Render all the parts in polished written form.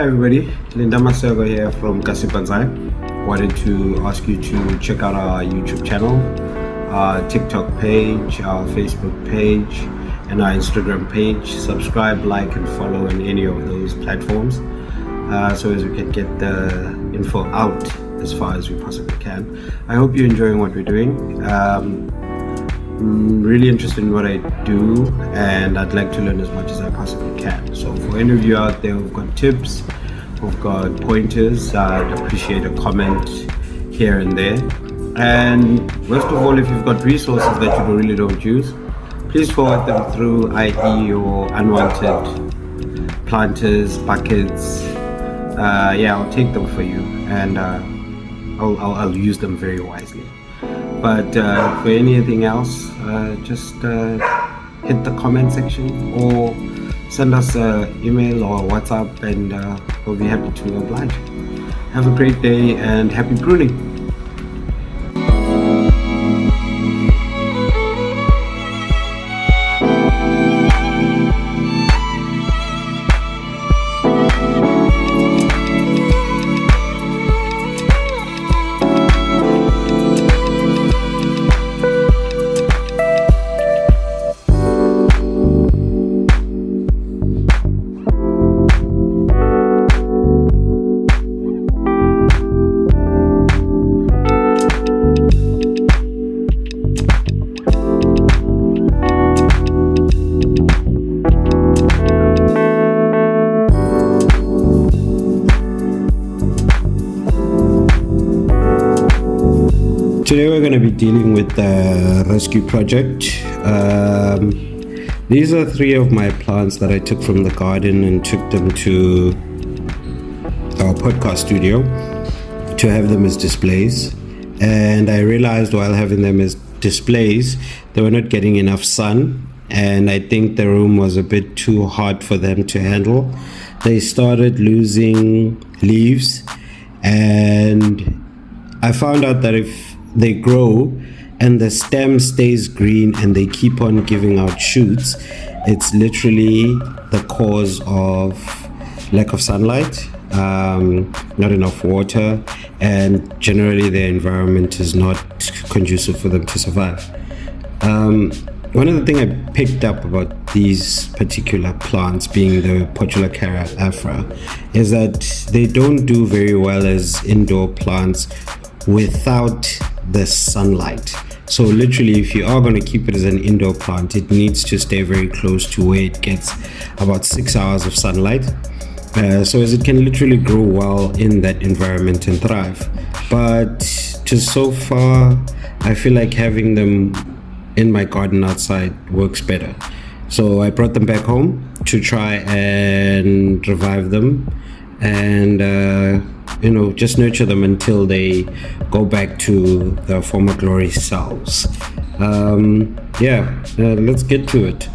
everybody, Linda Masego here from Bonsai. Wanted to ask you to check out our YouTube channel, our TikTok page, our Facebook page, and our Instagram page. Subscribe, like, and follow on any of those platforms so as we can get the info out as far as we possibly can. I hope you're enjoying what we're doing. I'm really interested in what I do, and I'd like to learn as much as I possibly can. So for any of you out there who've got tips, who've got pointers, I'd appreciate a comment here and there. And most of all, if you've got resources that you really don't use, please forward them through, i.e. your unwanted planters, buckets. I'll take them for you, and I'll use them very wisely. But for anything else, just hit the comment section or send us an email or WhatsApp, and we'll be happy to oblige. Have a great day and happy pruning. Today we're going to be dealing with the rescue project. These are 3 of my plants that I took from the garden and took them to our podcast studio to have them as displays. And I realized while having them as displays, they were not getting enough sun, and I think the room was a bit too hot for them to handle. They started losing leaves, and I found out that if they grow and the stem stays green and they keep on giving out shoots, it's literally the cause of lack of sunlight, not enough water, and generally the environment is not conducive for them to survive. One of the things I picked up about these particular plants, being the Portulacara afra, is that they don't do very well as indoor plants without the sunlight. So literally, if you are going to keep it as an indoor plant, it needs to stay very close to where it gets about 6 hours of sunlight, so as it can literally grow well in that environment and thrive. But so far, I feel like having them in my garden outside works better. So I brought them back home to try and revive them, and just nurture them until they go back to their former glory selves. Let's get to it.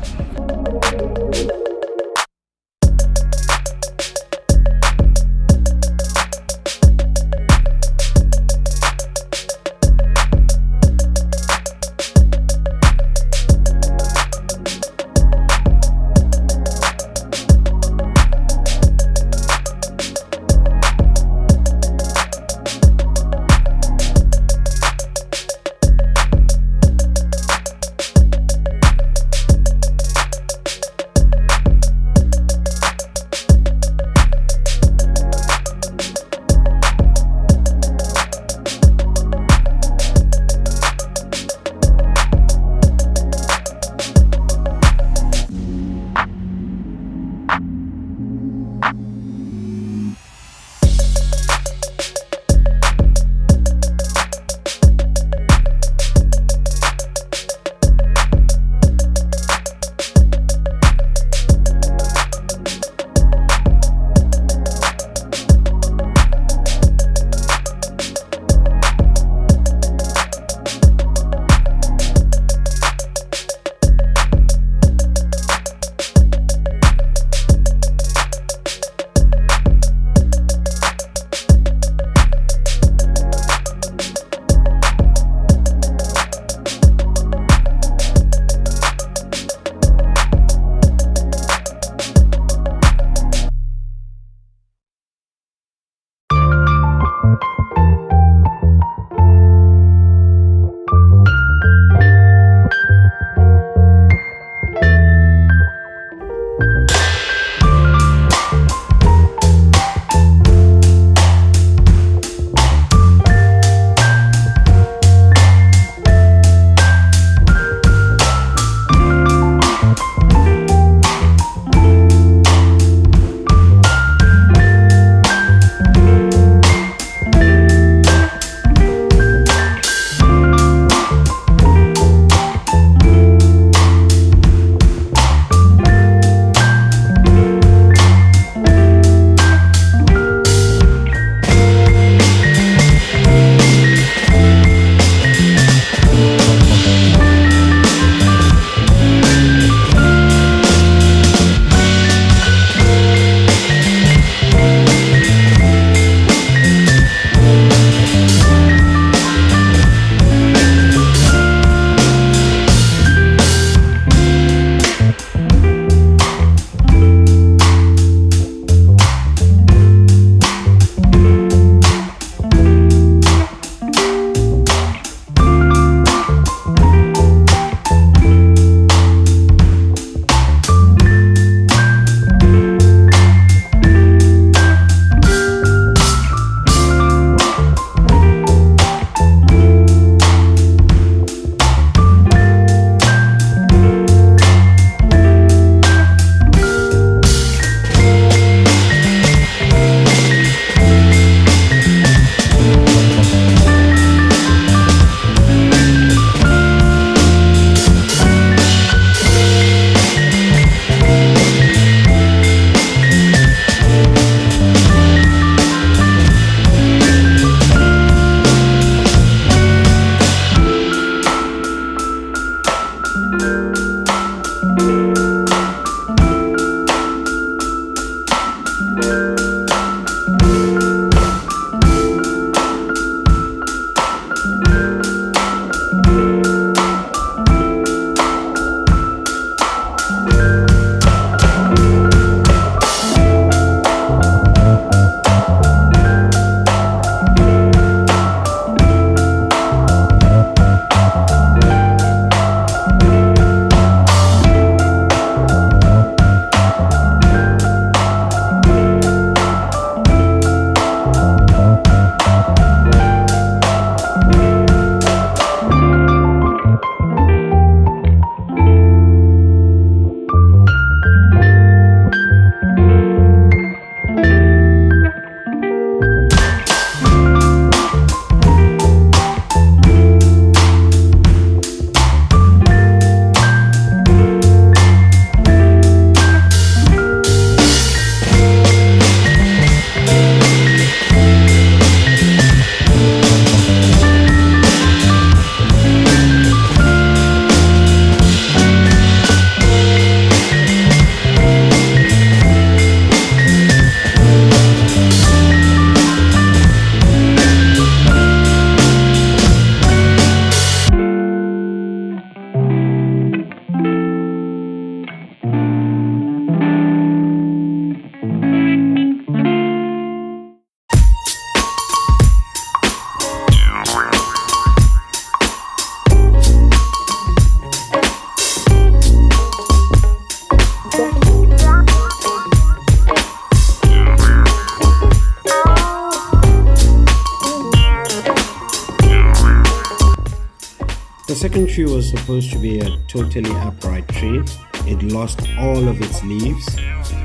second tree was supposed to be a totally upright tree. It lost all of its leaves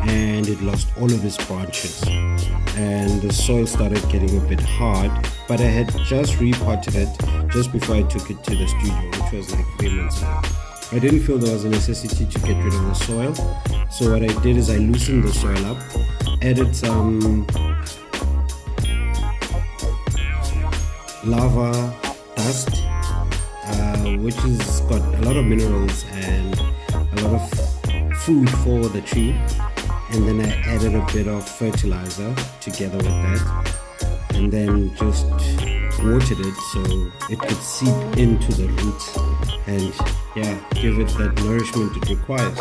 and it lost all of its branches, and the soil started getting a bit hard, but I had just repotted it just before I took it to the studio, which was like 3 months ago. I didn't feel there was a necessity to get rid of the soil, so what I did is I loosened the soil up, added some lava dust, which has got a lot of minerals and a lot of food for the tree, and then I added a bit of fertilizer together with that, and then just watered it so it could seep into the roots and give it that nourishment it requires.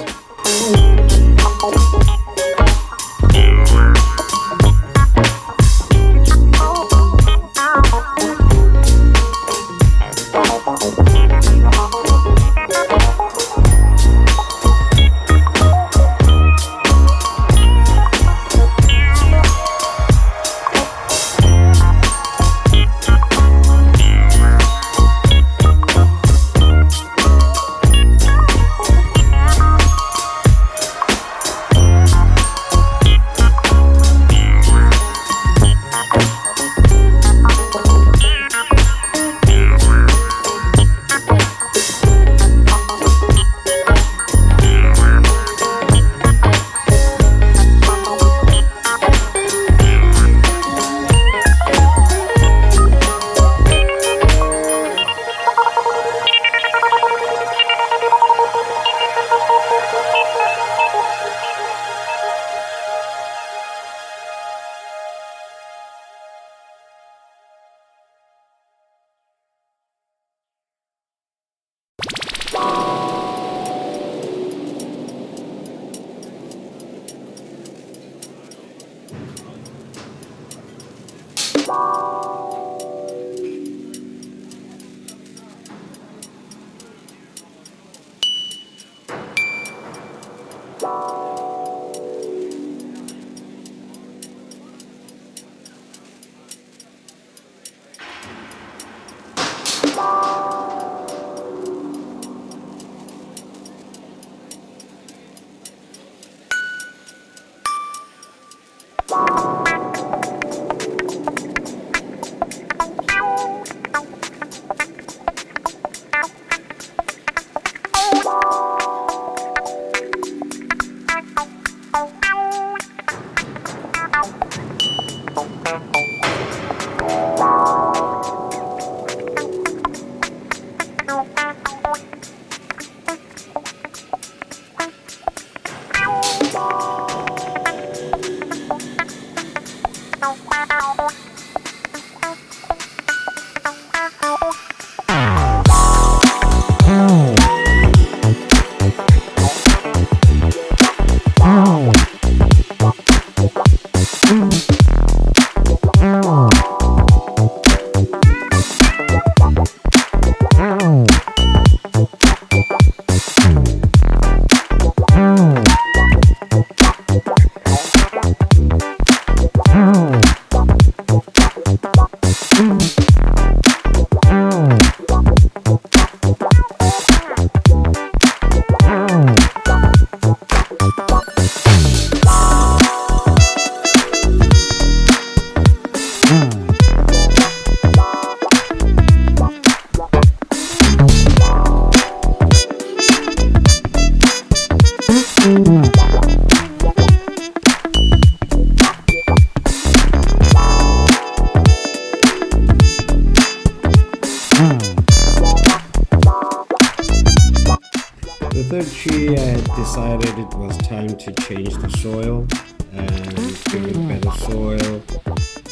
The third tree, I had decided it was time to change the soil and give it better soil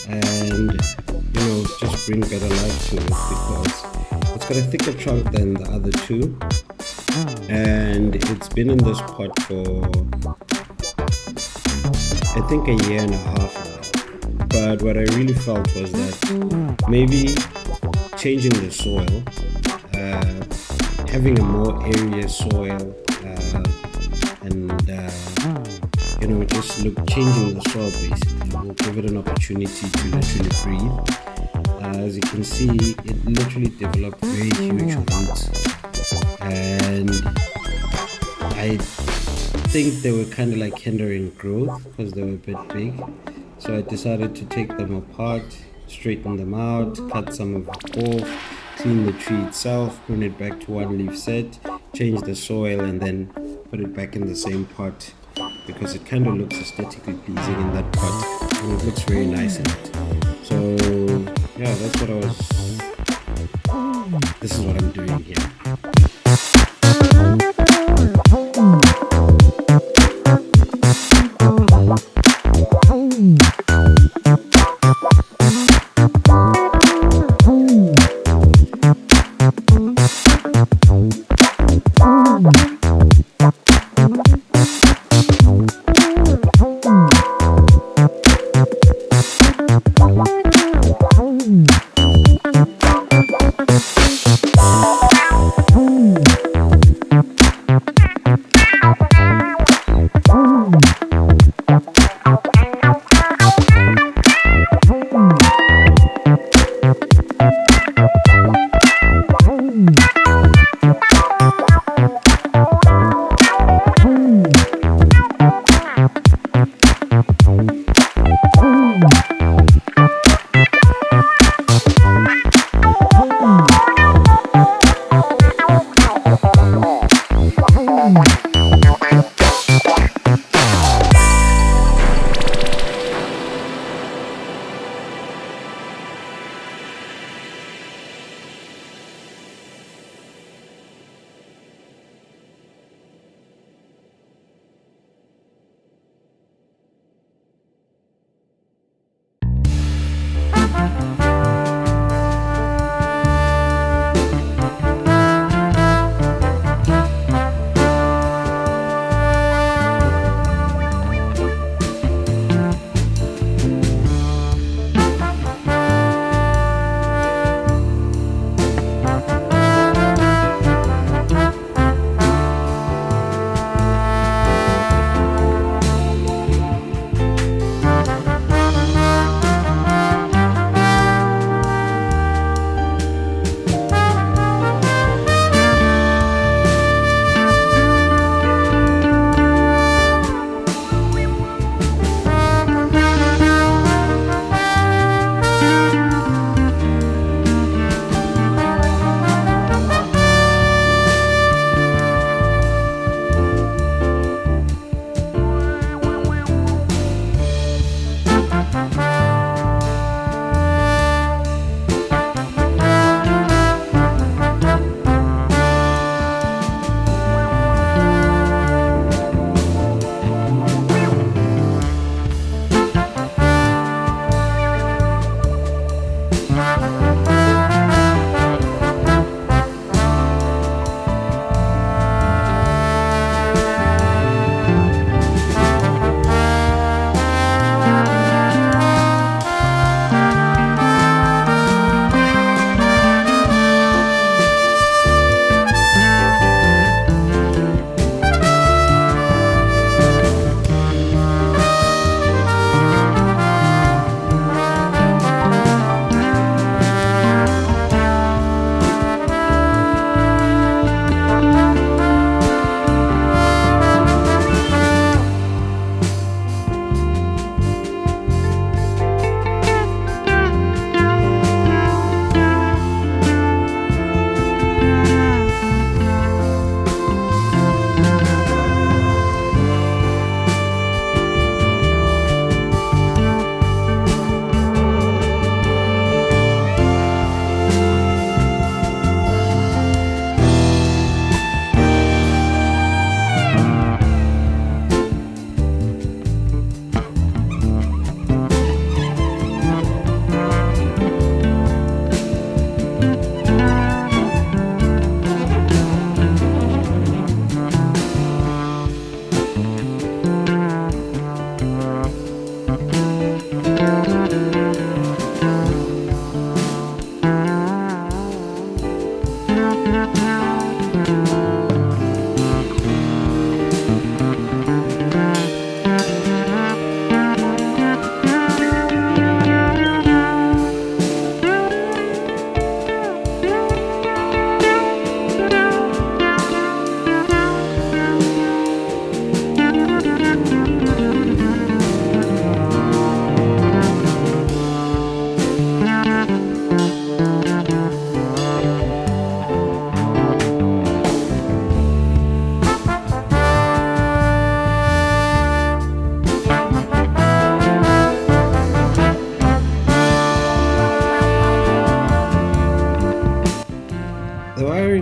and just bring better life to it, because it's got a thicker trunk than the other two, and it's been in this pot for I think a year and a half now. But what I really felt was that maybe changing the soil, having a more area soil, and just changing the soil basically will give it an opportunity to literally breathe. As you can see, it literally developed very huge roots, and I think they were kind of like hindering growth because they were a bit big. So I decided to take them apart, straighten them out, cut some of it off, clean the tree itself, prune it back to one leaf set, change the soil, and then put it back in the same pot because it kind of looks aesthetically pleasing in that pot and it looks very nice in it. So yeah, that's what this is what I'm doing here.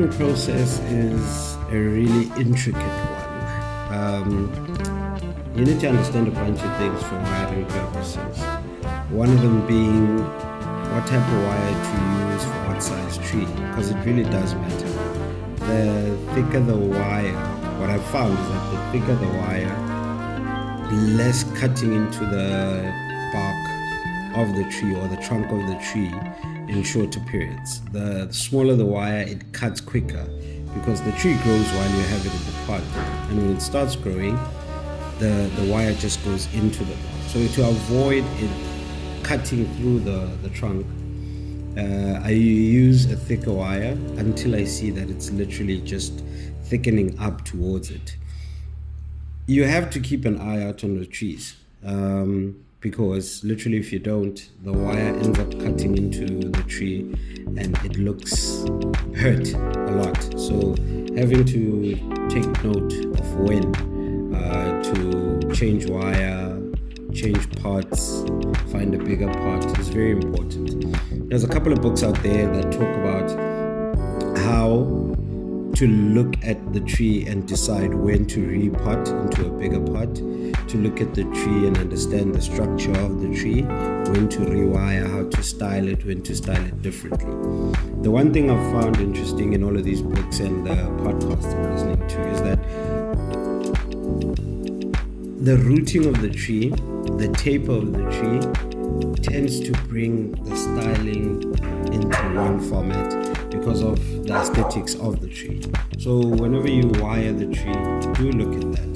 wiring process is a really intricate one. You need to understand a bunch of things for wiring purposes. One of them being what type of wire to use for what size tree, because it really does matter. The thicker the wire, what I've found is that the thicker the wire, less cutting into the bark of the tree or the trunk of the tree in shorter periods. The smaller the wire, it cuts quicker because the tree grows while you have it in the pot, and when it starts growing, the wire just goes into the pot. So to avoid it cutting through the trunk, I use a thicker wire until I see that it's literally just thickening up towards it. You have to keep an eye out on the trees, because literally if you don't, the wire ends up cutting into the tree and it looks hurt a lot. So having to take note of when to change wire, change parts, find a bigger part is very important. There's a couple of books out there that talk about how to look at the tree and decide when to repot into a bigger pot, to look at the tree and understand the structure of the tree, when to rewire, how to style it, when to style it differently. The one thing I've found interesting in all of these books and the podcasts I'm listening to is that the rooting of the tree, the taper of the tree, tends to bring the styling into one format because of the aesthetics of the tree. So whenever you wire the tree, do look at that.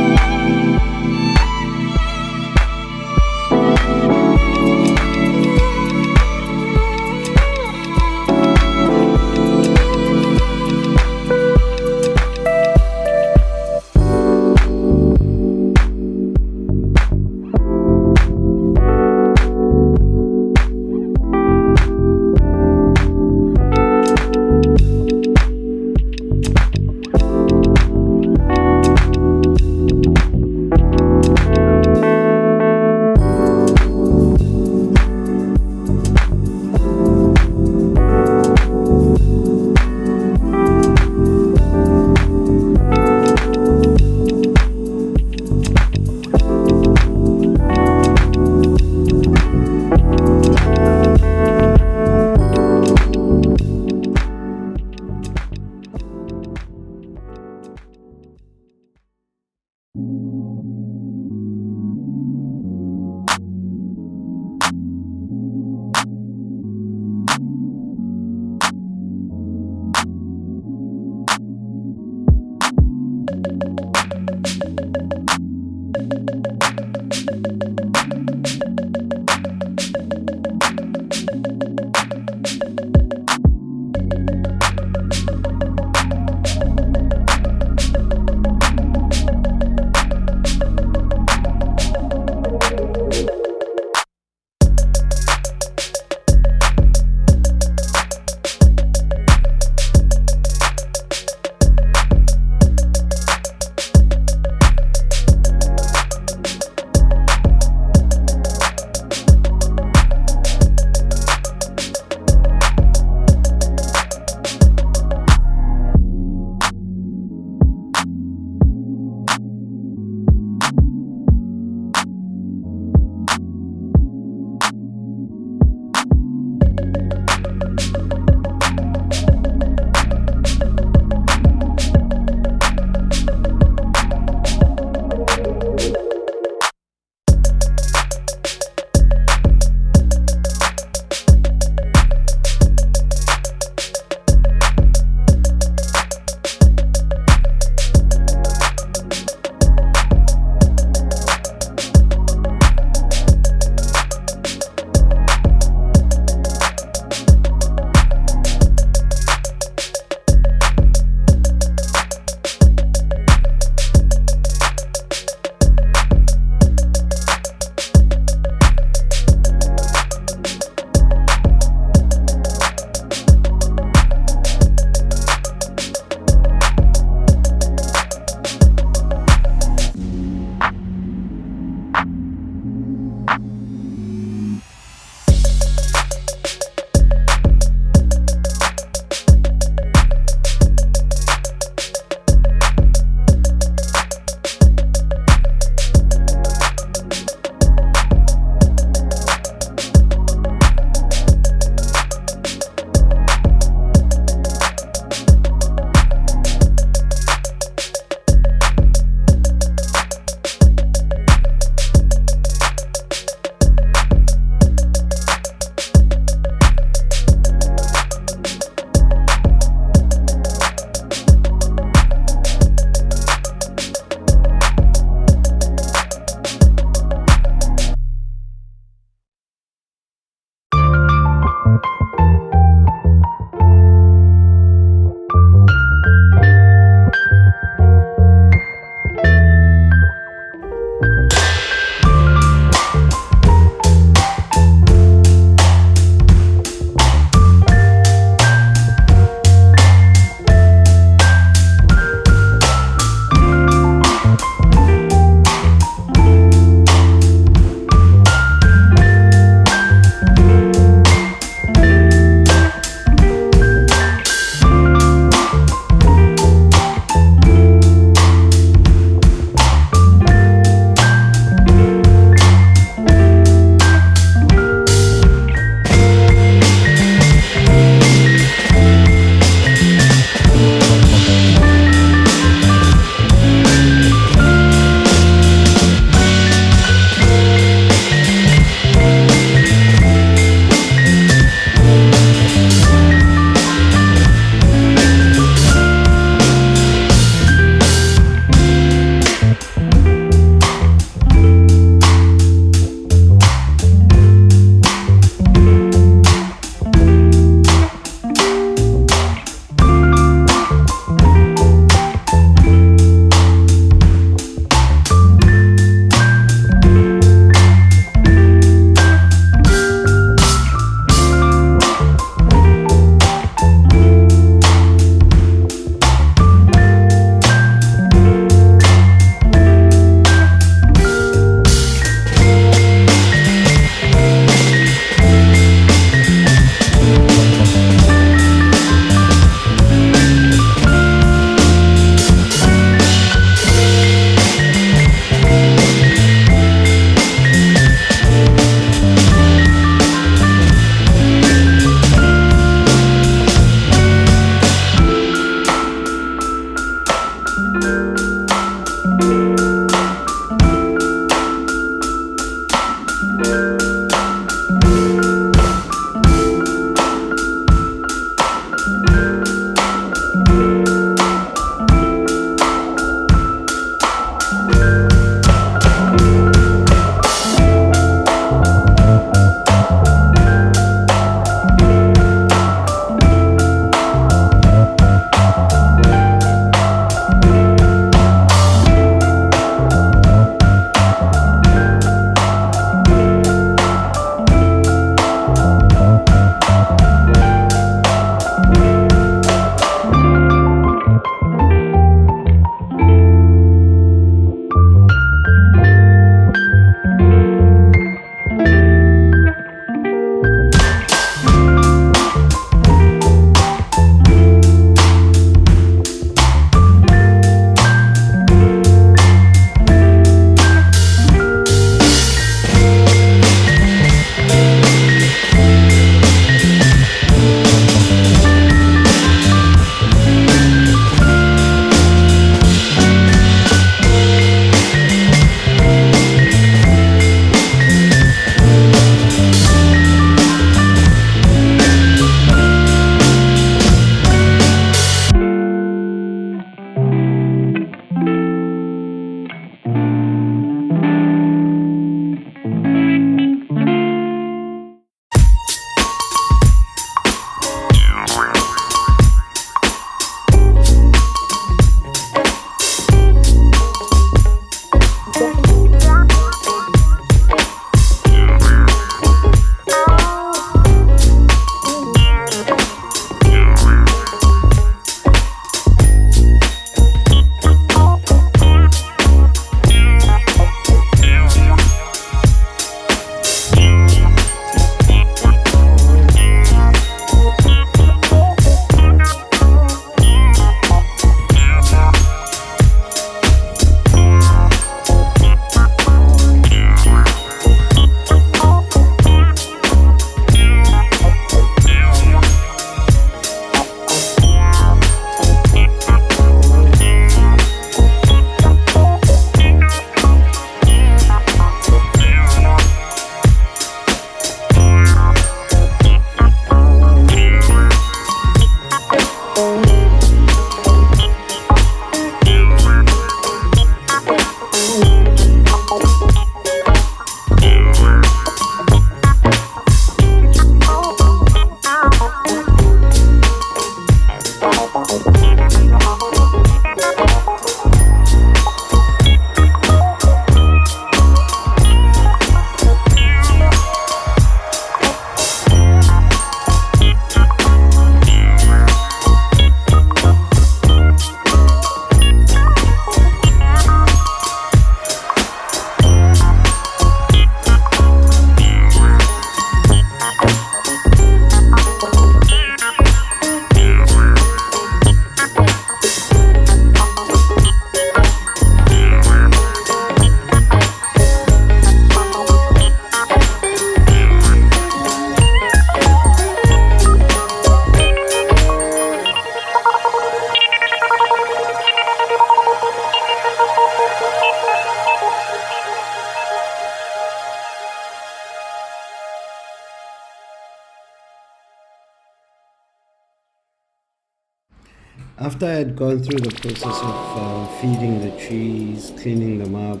after I had gone through the process of feeding the trees, cleaning them up,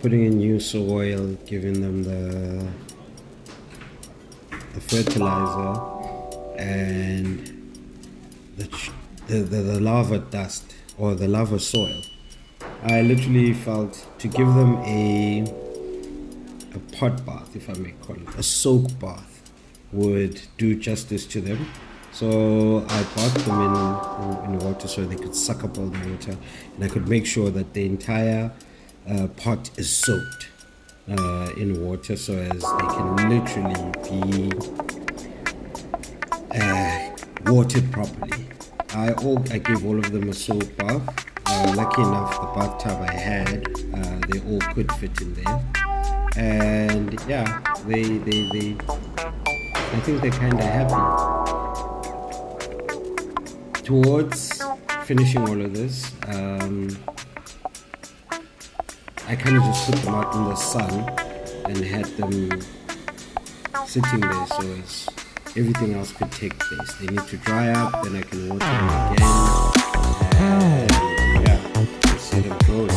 putting in new soil, giving them the fertilizer and the lava dust or the lava soil, I literally felt to give them a pot bath, if I may call it, a soak bath, would do justice to them. So I bathed them in water so they could suck up all the water, and I could make sure that the entire pot is soaked in water so as they can literally be watered properly. I gave all of them a soak bath. Lucky enough, the bathtub I had, they all could fit in there, and yeah, they I think they're kind of happy. Towards finishing all of this, I kind of just put them out in the sun and had them sitting there so as everything else could take place. They need to dry up, then I can water them again, and yeah, you see them growing.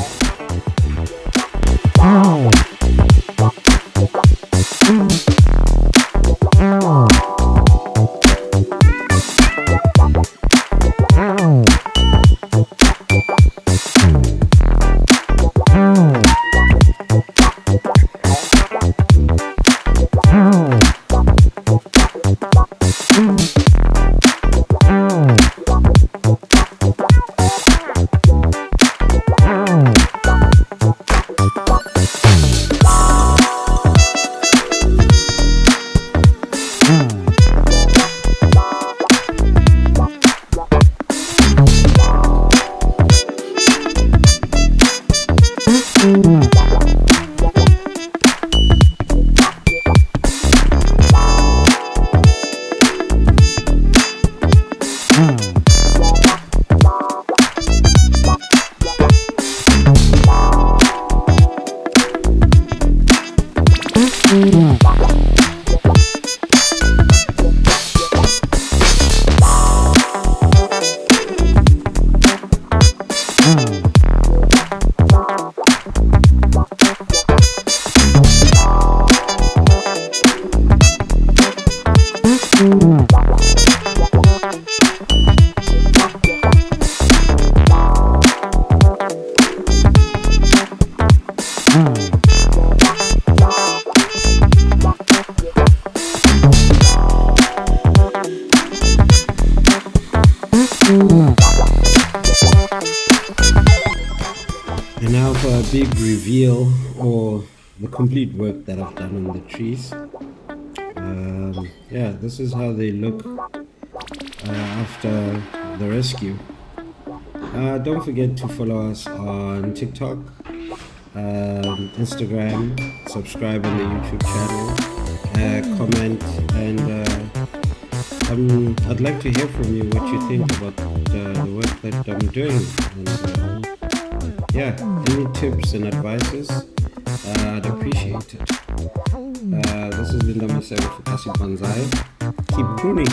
And now for a big reveal, or the complete work that I've done on the trees. Yeah, this is how they look after the rescue. Don't forget to follow us on TikTok, Instagram, subscribe on the YouTube channel, comment, and I'd like to hear from you what you think about the work that I'm doing. And yeah, any tips and advices, I'd appreciate it. This has been number 7 for Bonsai. Keep pruning.